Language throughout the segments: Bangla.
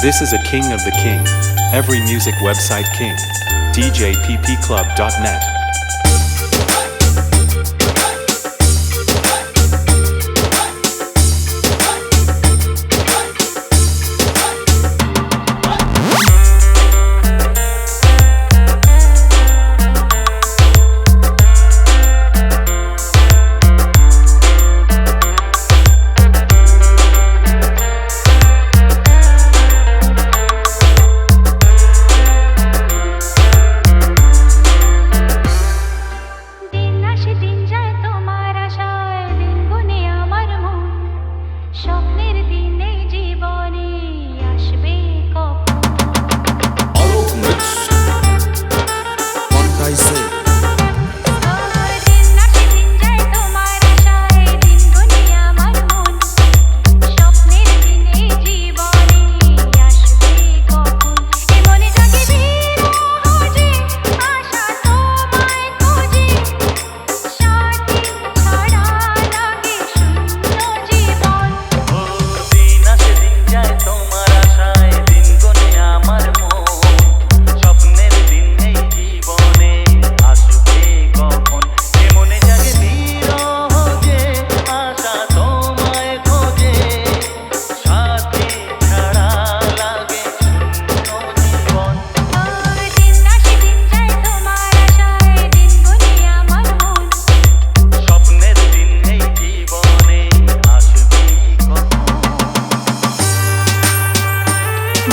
This is a king of the king. Every music website king. DJPPClub.net.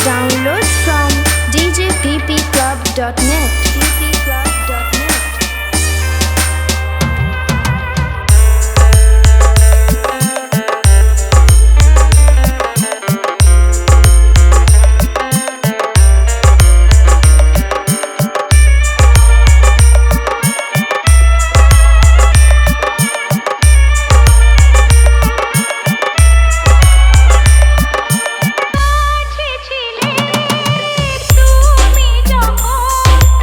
Download from djppclub.net. তুমি যখন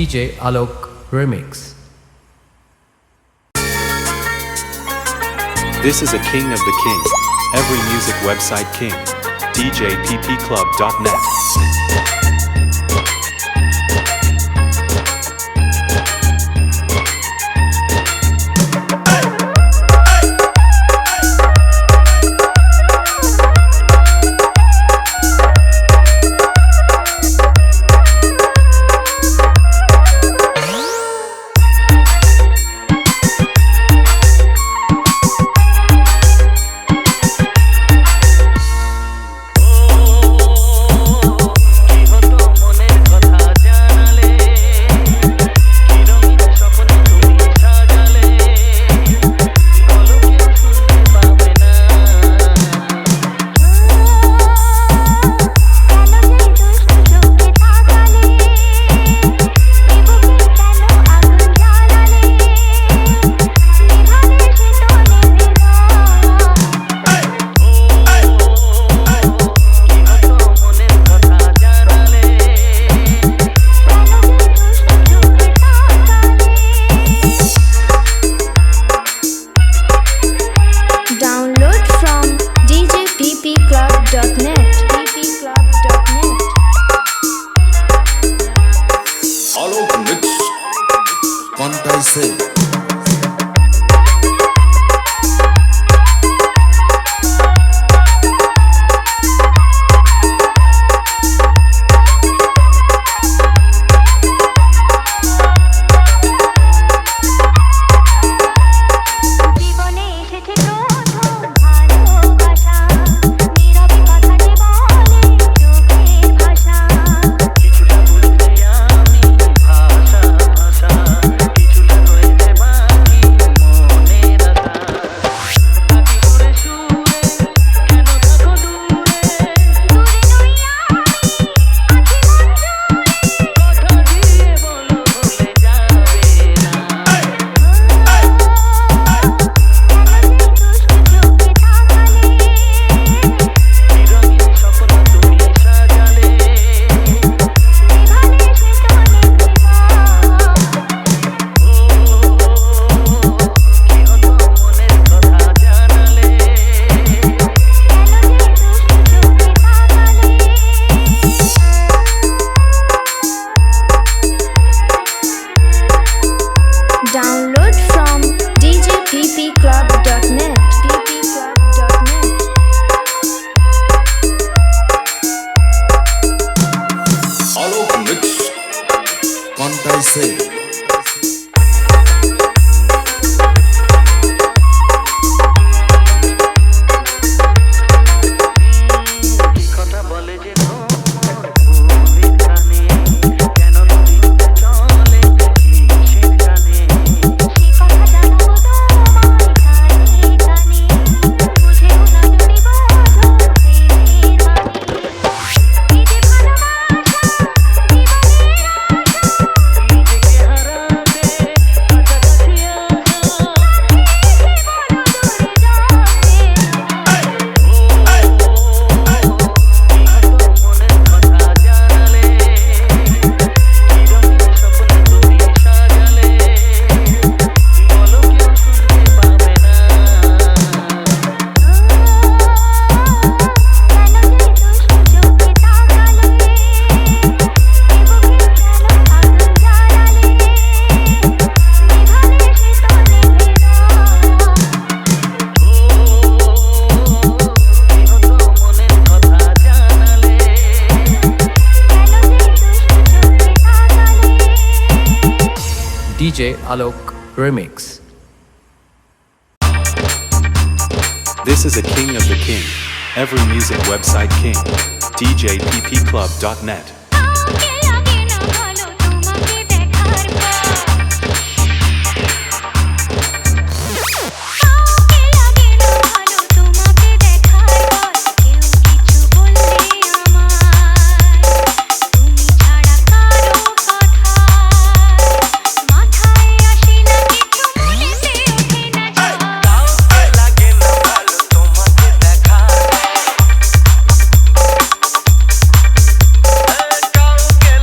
DJ Alok Remix. This is a king of the king. Every music website king. DJPPClub.net. DJ Alok Remix. This is a king of the king. Every music website king. DJPPClub.net. কাউকে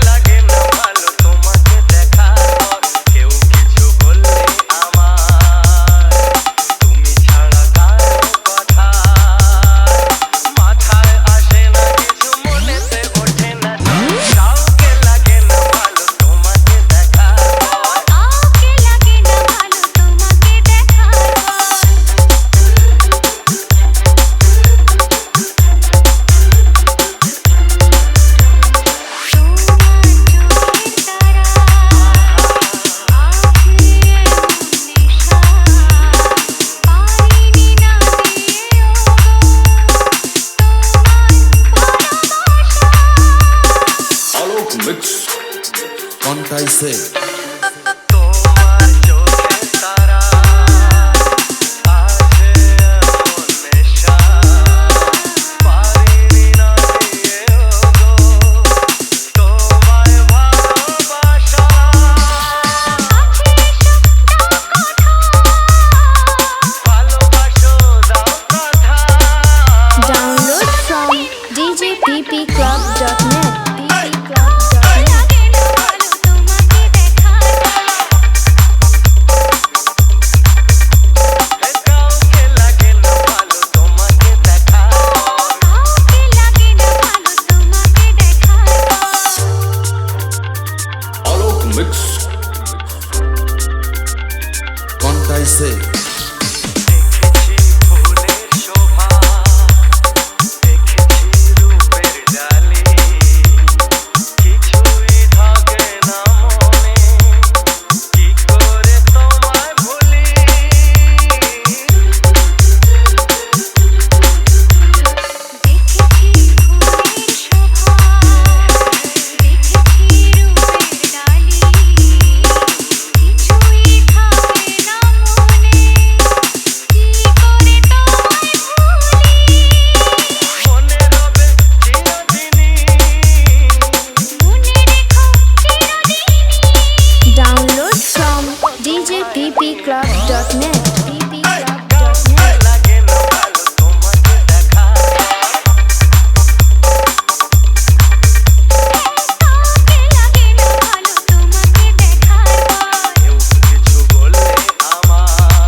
say? তোমার চোখে তারা আছে এমন নেশা পারিনি না দিয়ে গো তোমায় ভালোবাসা ভালোবাসো দাও কথা Download from djppclub.net. কাউকে লাগে না ভালো তোমাকে দেখা Alok mix. Quantai say? দেখেছি ফুলের শোভা দেখেছি রূপের ডালি কিছুই থাকে না মনে কি করে তোমায় ভুলি মনে রবে চিরদিনই Download from djppclub.net. কাউকে লাগে না ভালো তোমাকে দেখা কেউ কিছু বললে আমায়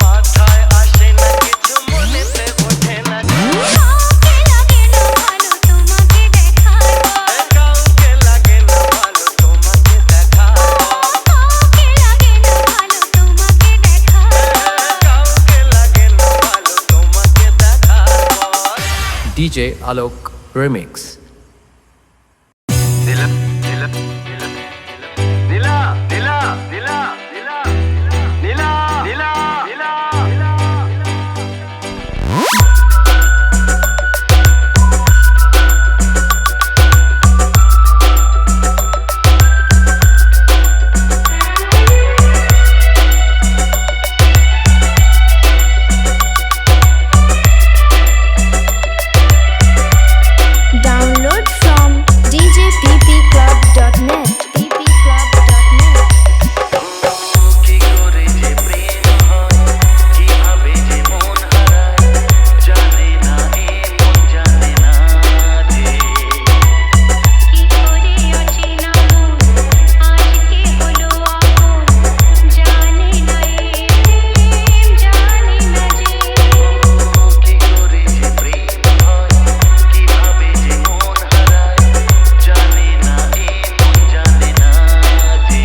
মাথায় আসে না কিছু মনেতে ওঠে না কাউকে লাগে না ভালো তোমাকে দেখা কাউকে লাগে না ভালো তোমাকে দেখার পর DJ Alok Remix. Nila Nila Nila Nila Nila Nila Nila Nila Nila Nila Download from djppclub.net. কি করে যে প্রেম হয় কিভাবে যে মন হারায় জানে না এ মন জানে না যে কি করে যে প্রেম হয় কিভাবে যে মন হারায় জানে না এ মন জানে না যে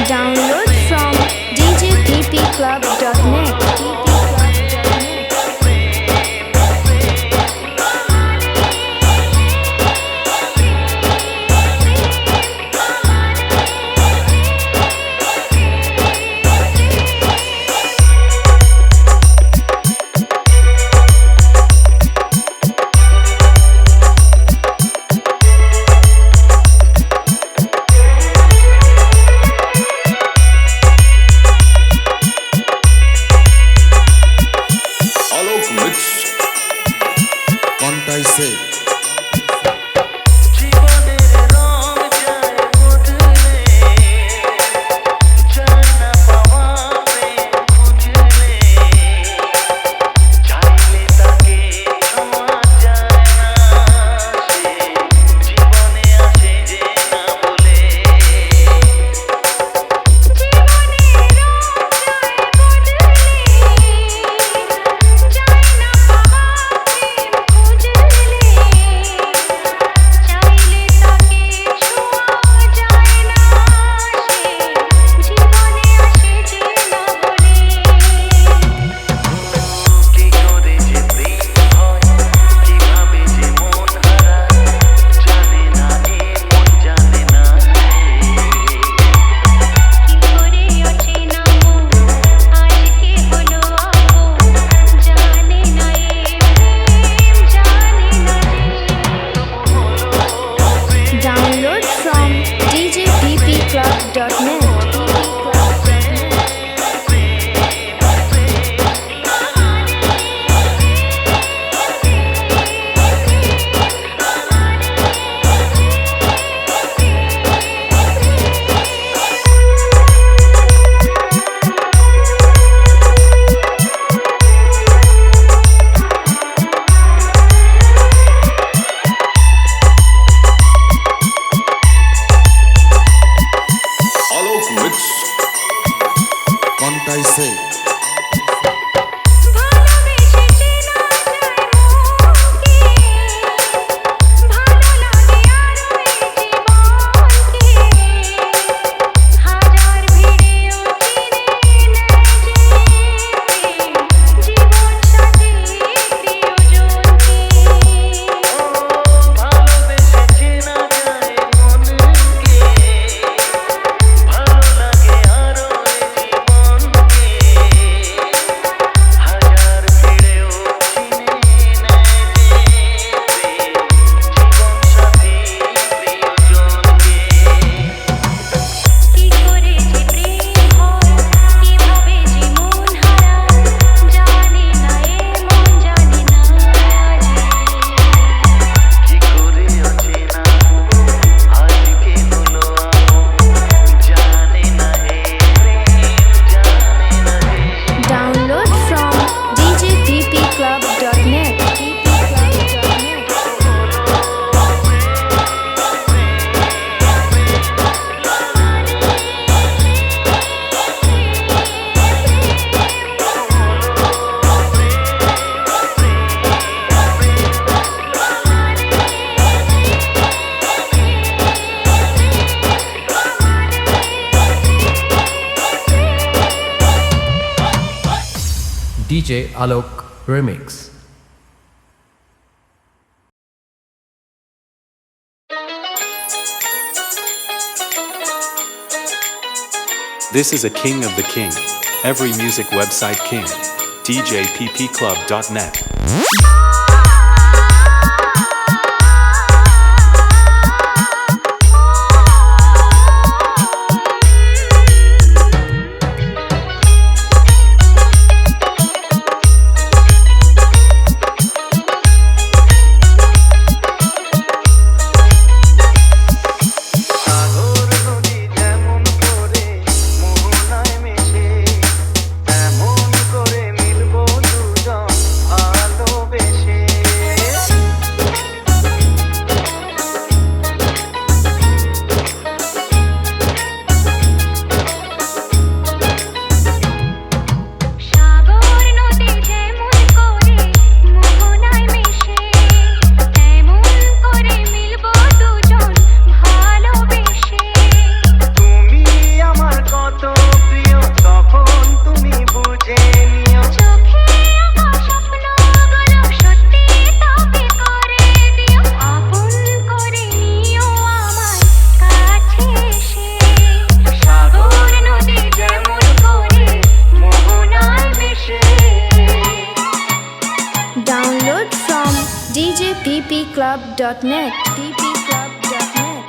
Download from djppclub.net. Alok mix. Quantai say? জীবনের রং যায় বদলে যায় না পাওয়া প্রেম খুঁজলে চাইলে তাকে ছোঁয়া যায় না সে জীবনে আসে যে না বলে Download DJ Alok Remix. This is a king of the king. Every music website king. DJPPClub.net. সাগর নদী যেমন করে মোহনায় মিশে তেমন করে মিলবো দুজন ভালোবেসে সাগর নদী যেমন করে মোহনায় মিশে তেমন করে মিলবো দুজন ভালোবেসে তুমি আমার কত প্রিয় তখন তুমি বুঝে নিও চোখে আঁকা স্বপ্নগুলো সত্যি তবে করে দিও আপন করে নিও আমার কাছে এসে সাগর নদী যেমন করে মোহনায় মিশে Download from djppclub.net. ppclub.net.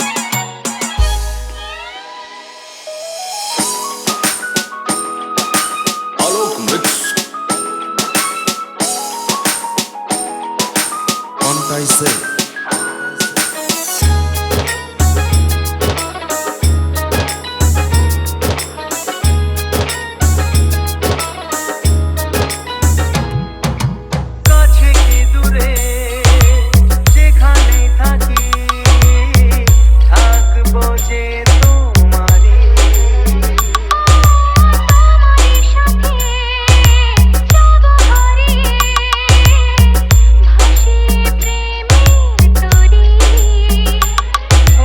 Alok Mix. Quantai say. কাছে কি দূরে যেখানে থাকি থাকবো যে তোমারই তোমারই সাথে যাব হারিয়ে ভাসিয়ে প্রেমের তরী ও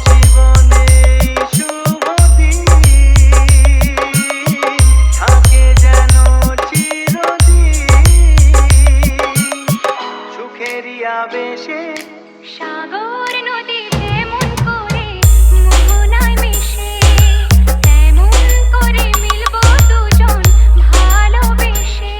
জীবনে শুভ দিন থাকে যেন চিরদিন সুখেরই আবেশে সাগর নদী যেমন করে মোহনায় মিশে তেমন করে মিলবো দুজন ভালোবেসে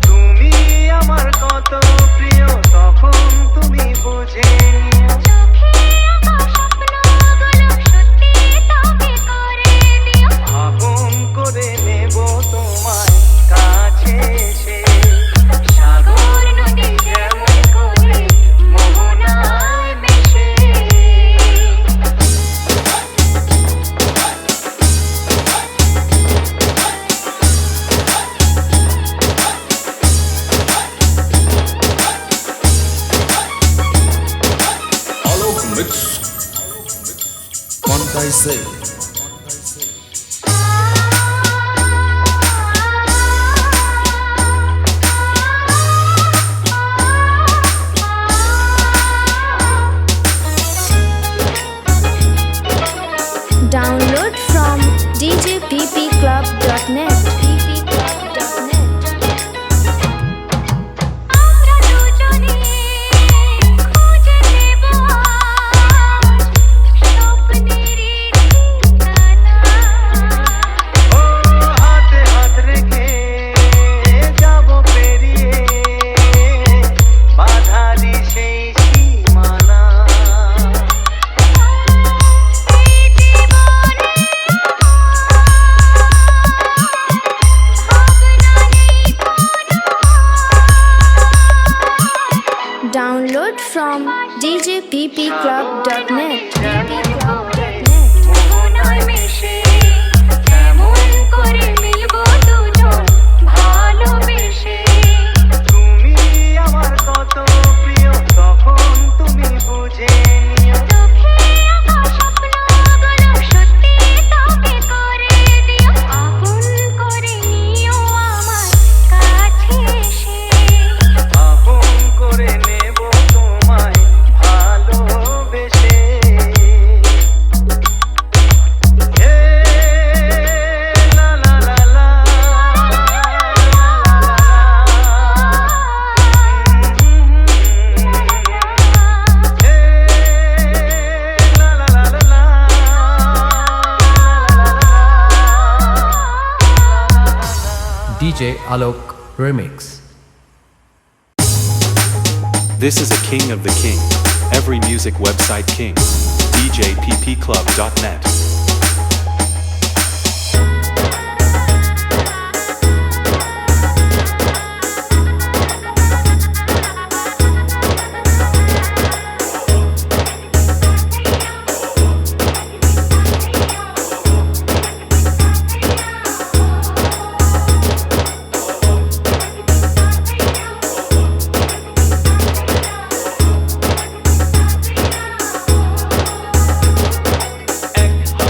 তুমি আমার কত প্রিয় তখন তুমি বুঝে নিও চোখে আঁকা স্বপ্নগুলো সত্যি তবে করে দিও আপন করে নেব তোমায় কাছে এসে সাগর নদী যেমন করে মোহনায় মিশে Alok Mix. Quantai say. Download from djppclub.net. ppclub.net. আমরা দুজনে খুঁজে নেব আজ স্বপ্নেরই ঠিকানা ও হাতে হাত রেখে যাব পেরিয়ে বাধারি সেই সীমানা এই জীবনে ভাবনা নেই কোনো Download from djppclub.net. ppclub.net. মোহনায় মিশে তেমন করে মিলবো দুজন ভালোবেসে তুমি আমার কত প্রিয় তখন তুমি বুঝে নিও চোখে আঁকা স্বপ্নগুলো সত্যি তবে করে দিও আপন করে নিও আমার কাছে এসে আপন করে নেব তোমায় ভালোবেসে Alok Remix. This is a king of the king. Every music website king. DJPPClub.net. এক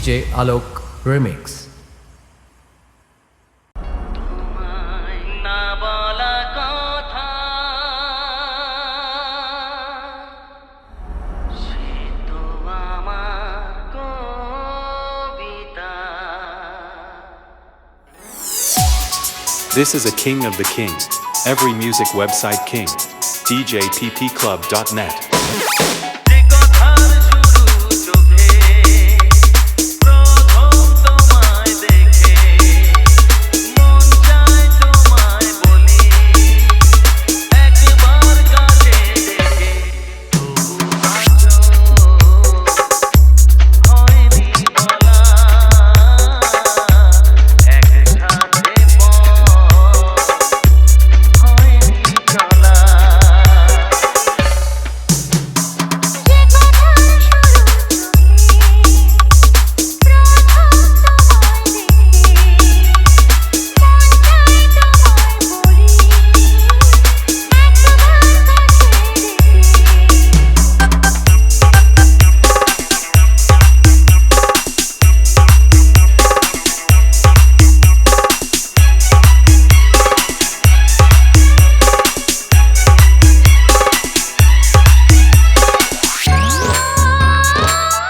DJ Alok Remix. না বলা কথা সে তো আমার কবিতা This is a king of the king. Every music website king. DJPPClub.net. যে কথার শুরু চোখে প্রথম তোমায় দেখে মন চায় তোমায় বলি একবার কাছে দেখে তবু আজও হয়নি বলা একসাথে হয়নি চলা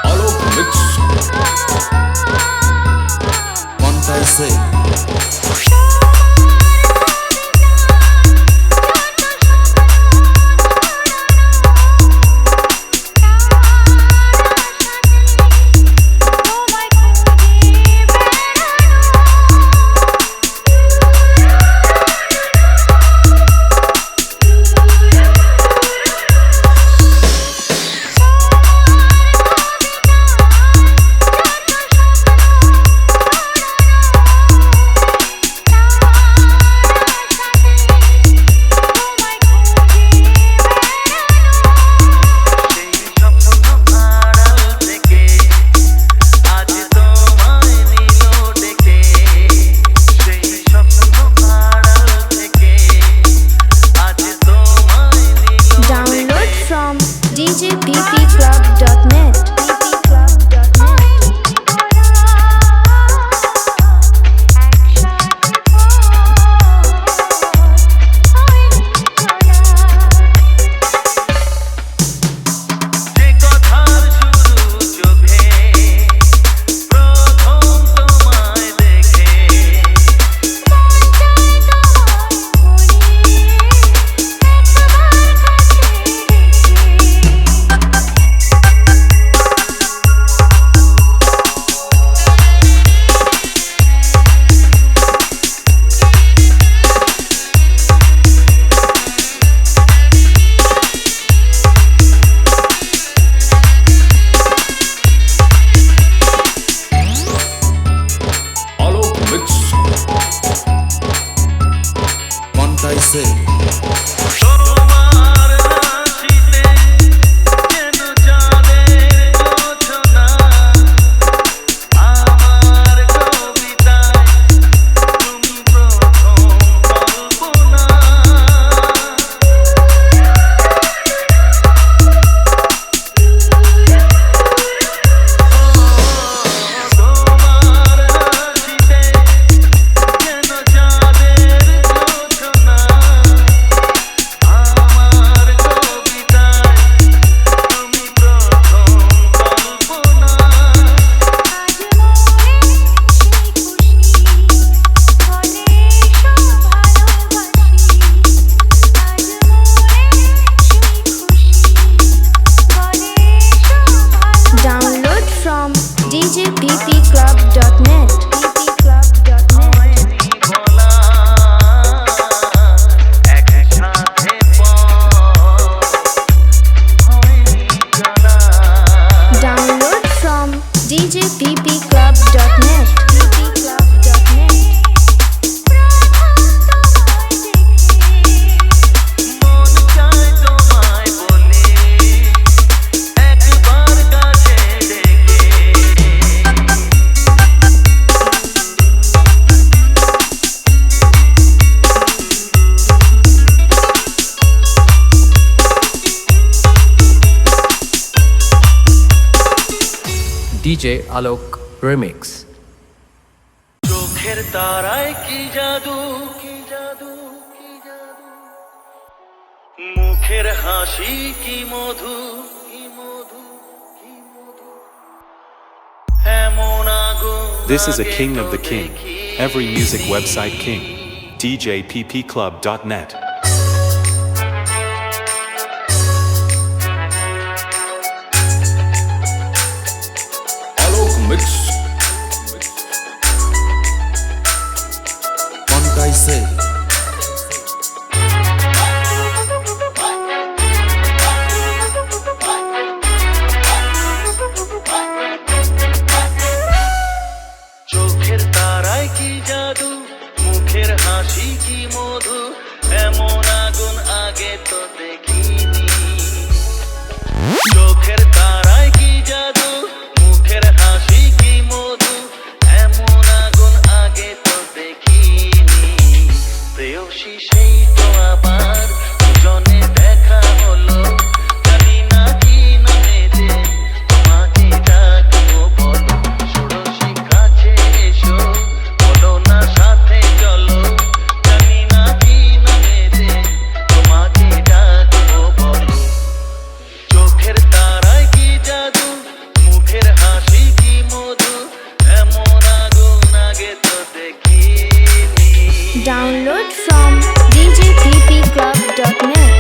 Alok Mix. Quanta I say? Download from DJPPClub.net. যে কথার শুরু চোখে প্রথম তোমায় দেখে Alok Mix. Quanta I say? তোমার হাসিতে যেন চাঁদের জোছনা আমার কবিতায় তুমি প্রথম কল্পনা তোমার হাসিতে যেন চাঁদের জোছনা আমার কবিতায় তুমি প্রথম কল্পনা Download from DJPPClub.net. হয়নি বলা একসাথে হয়নি চলা Download from DJPPClub.net. মন চায় তোমায় বলি একবার কাছে ডেকে DJ Alok Remix. চোখের তারায় কি জাদু কি জাদু কি জাদু মুখের হাসি কি মধু কি মধু কি মধু এমন আগুন This is a আগে king তো of the king. দেখিনি। Every music website king. DJPPclub.net. Alok Mix. Montaise. চোখের তারায় কি জাদু মুখের হাসি কি মধু এমন আগুন আগে তো দেখিনি চোখের তারায় কি জাদু মুখের হাসি কি মধু এমন আগুন আগে তো দেখিনি প্রেয়সী সেই তো আবার দুজনে দেখা হলো জানি না কি নামে যে তোমাকে ডাকবো বলো ষোড়শী কাছে এসো বলো না সাথে চলো জানি না কি নামে যে তোমাকে ডাকবো বলো চোখের তারায় কি জাদু মুখের হাসি কি মধু এমন আগুন আগে তো দেখিনি Download from djppclub.net.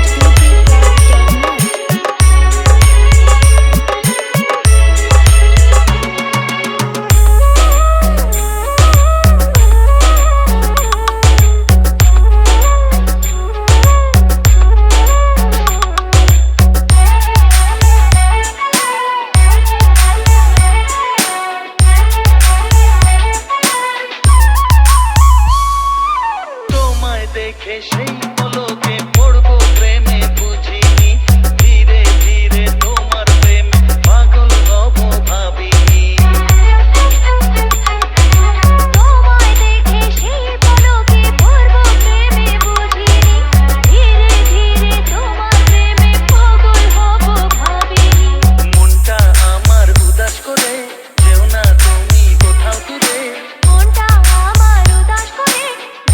তোমায় দেখে সেই পলকে পড়বো প্রেমে বুঝিনি ধীরে ধীরে তোমার প্রেমে পাগল হব ভাবিনি তোমায় দেখে সেই পলকে পড়ব প্রেমে বুঝিনি ধীরে ধীরে তোমার প্রেমে পাগল হব ভাবিনি মনটা আমার উদাস করে যেও না তুমি কোথাও দূরে মনটা আমার উদাস করে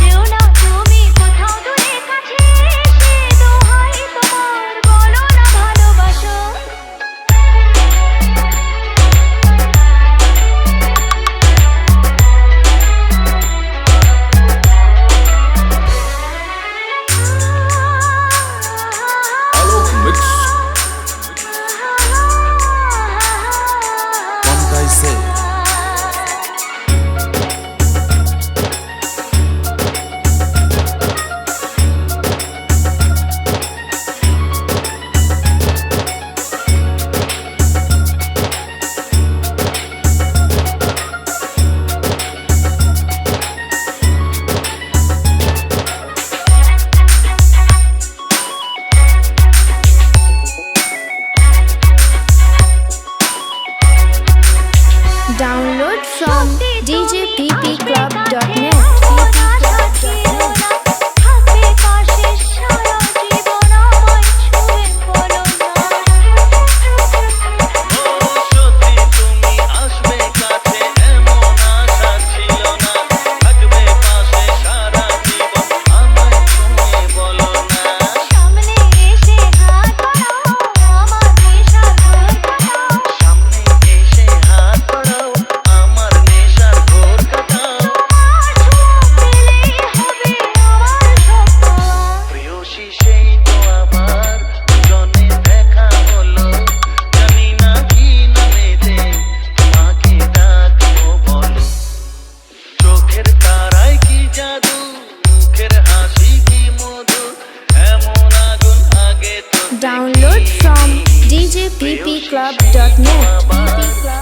যেও না তুমি কোথাও দূরে কাছে এসে দোহাই তোমার বলো না ভালোবাসো Alok Mix. Montaise. Download from djppclub.net. থাকবে পাশে সারা জীবন আমায় ছুঁয়ে বলো না ও সত্যি তুমি আসবে কাছে এমন আশা ছিল না থাকবে পাশে সারা জীবন আমায় ছুঁয়ে বলো না সামনে এসে হাত বাড়াও আমার নেশার ঘোর কাটাও সামনে এসে হাত বাড়াও আমার নেশার ঘোর কাটাও প্রেয়সী সেই তো আবার দুজনে দেখা হলো জানি না কি নামে যে তোমাকে ডাকবো বলো চোখের তারায় কি জাদু মুখের হাসি কি মধু এমন আগুন আগে তো Download from djppclub.net.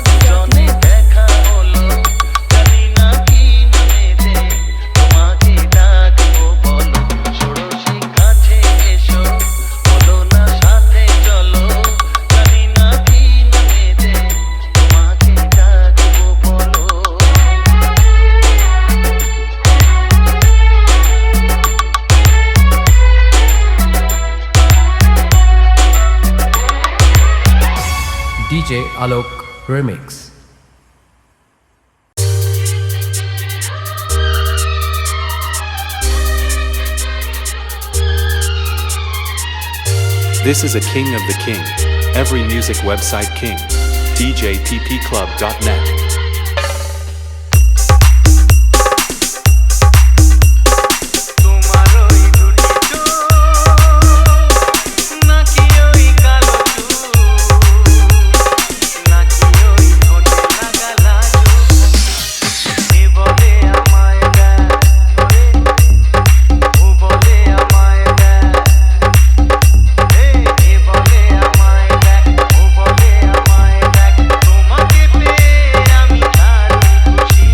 দুজনে দেখা হলো জানি না কি নামে যে তোমাকে ডাকবো বলো ষোড়শী কাছে এসো বলো না সাথে চলো জানি না কি নামে যে তোমাকে ডাকবো বলো DJ Alok Remix. This is a king of the king. Every music website king. DJPPClub.net. তোমার ওই দুটি চোখ নাকি ওই কালো চুল নাকি ওই ঠোঁটে লাগা লাজুক হাসি এ বলে আমায় দেখ ও বলে আমায় দেখ এ বলে আমায় দেখ ও বলে আমায় দেখ তোমাকে পেয়ে আমি দারুণ খুশি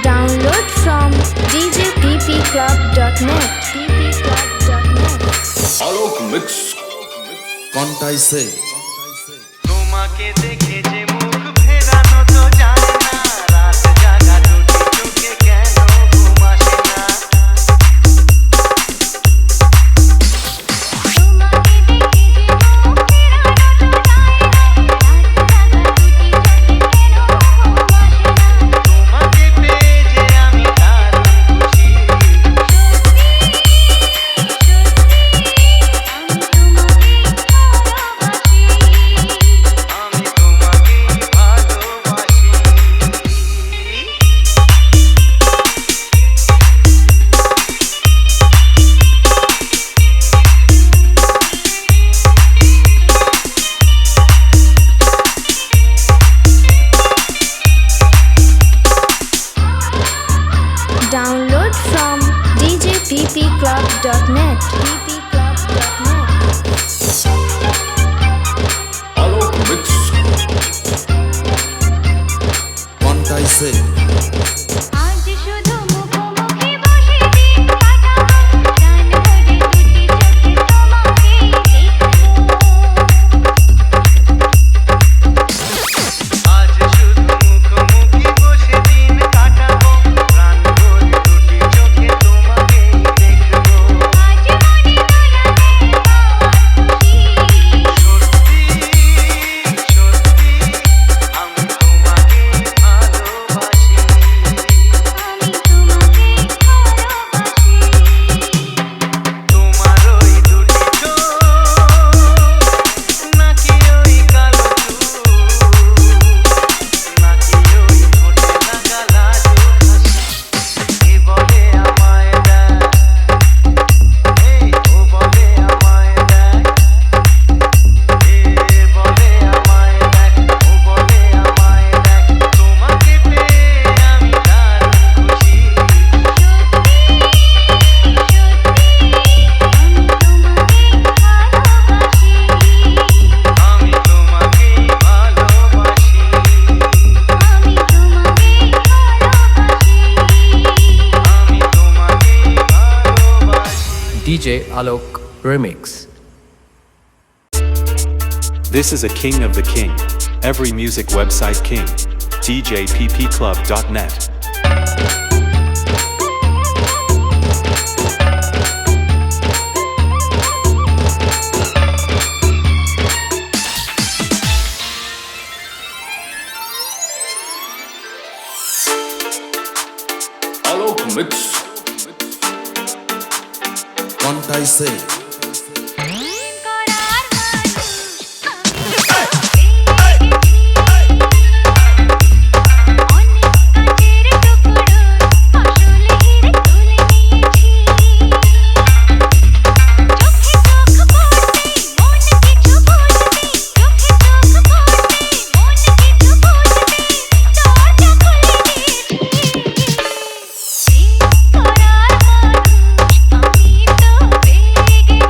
Download from djppclub.net. Alok mix Contai से তোমাকে দেখে যে মুখ ফেরানো তো যায় না রাত জাগা দুটি চোখে কেন ঘুম আসে না তোমাকে পেয়ে যে আমি দারুণ খুশি আমি তোমাকেই ভালোবাসি Download from djppclub.net. Alok mix Contai से আজ শুধু মুখোমুখি বসে দিন কাটাবো গান ভরে দুটি চোখে তোমাকেই দেখবো আজ শুধু মুখোমুখি বসে দিন কাটাবো প্রাণ ভরে দুটি চোখে তোমাকেই দেখবো আজ মনে দোলাবে আমার খুশি সত্যি সত্যি আমি তোমাকেই ভালোবাসি আমি তোমাকেই ভালোবাসি তোমার ওই দুটি চোখ নাকি ওই কালো চুল নাকি ওই ঠোঁটে লাগা লাজুক হাসি এ বলে আমায় দেখ ও বলে আমায় দেখ এ বলে আমায় দেখ ও বলে আমায় দেখ তোমাকে পেয়ে আমি দারুণ খুশি আমি তোমাকেই ভালোবাসি আমি তোমাকেই ভালোবাসি DJ Alok Remix. This is a king of the king. Every music website king. DJPPClub.net. Alok mix Contai से করার মানুষ অনেক কাজের টুকরো আসলে হিরে তুলে নিয়েছি চোখে চোখ পড়তে মন কিছু বুঝতে চোখে চোখ পড়তে মন কিছু বুঝতে দরজা খুলে দিয়েছি করার মানুষ আমি তো পেয়ে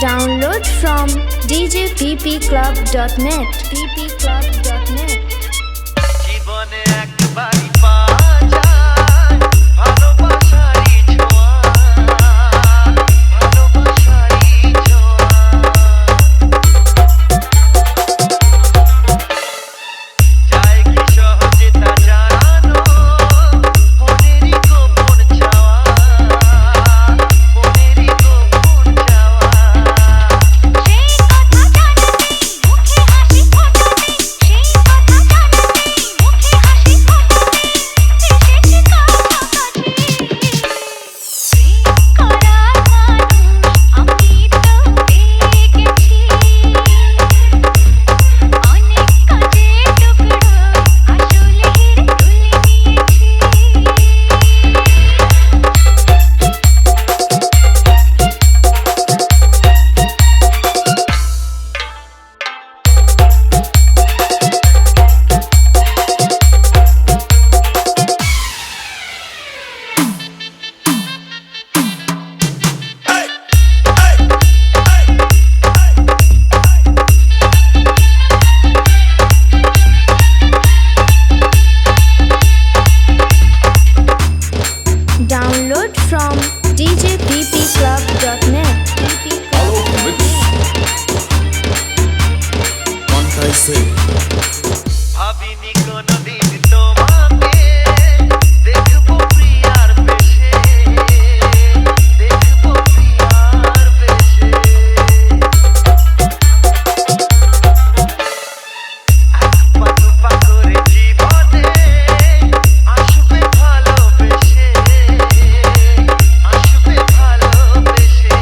Download from djppclub.net. ppclub.net. জীবনে একবারই পাওয়া যায় ভালোবাসারই ছোঁয়া, ভালোবাসারই ছোঁয়া। যায় কি সহজে তা জানো, মনেরই গোপন চাওয়া, মনেরই গোপন চাওয়া। সেই কথা জানাতে মুখে হাসি ফোটাতে, সেই কথা জানাতে মুখে হাসি ফোটাতে এসেছি কাছাকাছি। প্রেম করার মানুষ আমি তো পেয়ে গেছি, অনেক কাজের টুকরোয় আসলে হিরে তুলে নিয়েছি। Download from djppclub.net. Alok Mix. Quantize. ভাবিনি কোনোদিন তোমাকে দেখবো প্রিয়ার বেশে, দেখবো প্রিয়ার বেশে। এক পা দু পা করে জীবনে আসবে ভালোবেসে, আসবে ভালোবেসে।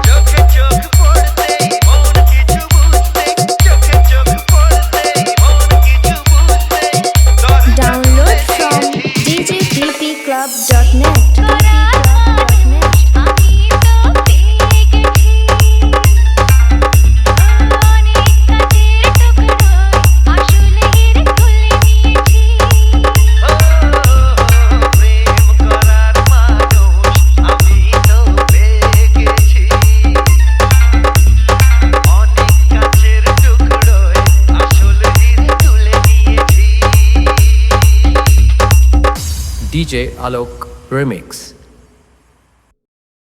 চোখে চোখ পড়তেই মন কিছু বুঝতে, চোখে চোখ পড়তেই মন কিছু বুঝতে। Download from djppclub.net. প্রেম করার মানুষ আমি তো পেয়ে গেছি, অনেক কাছের টুকরোয় আসলে হিরে তুলে নিয়েছি। DJ Alok Remix.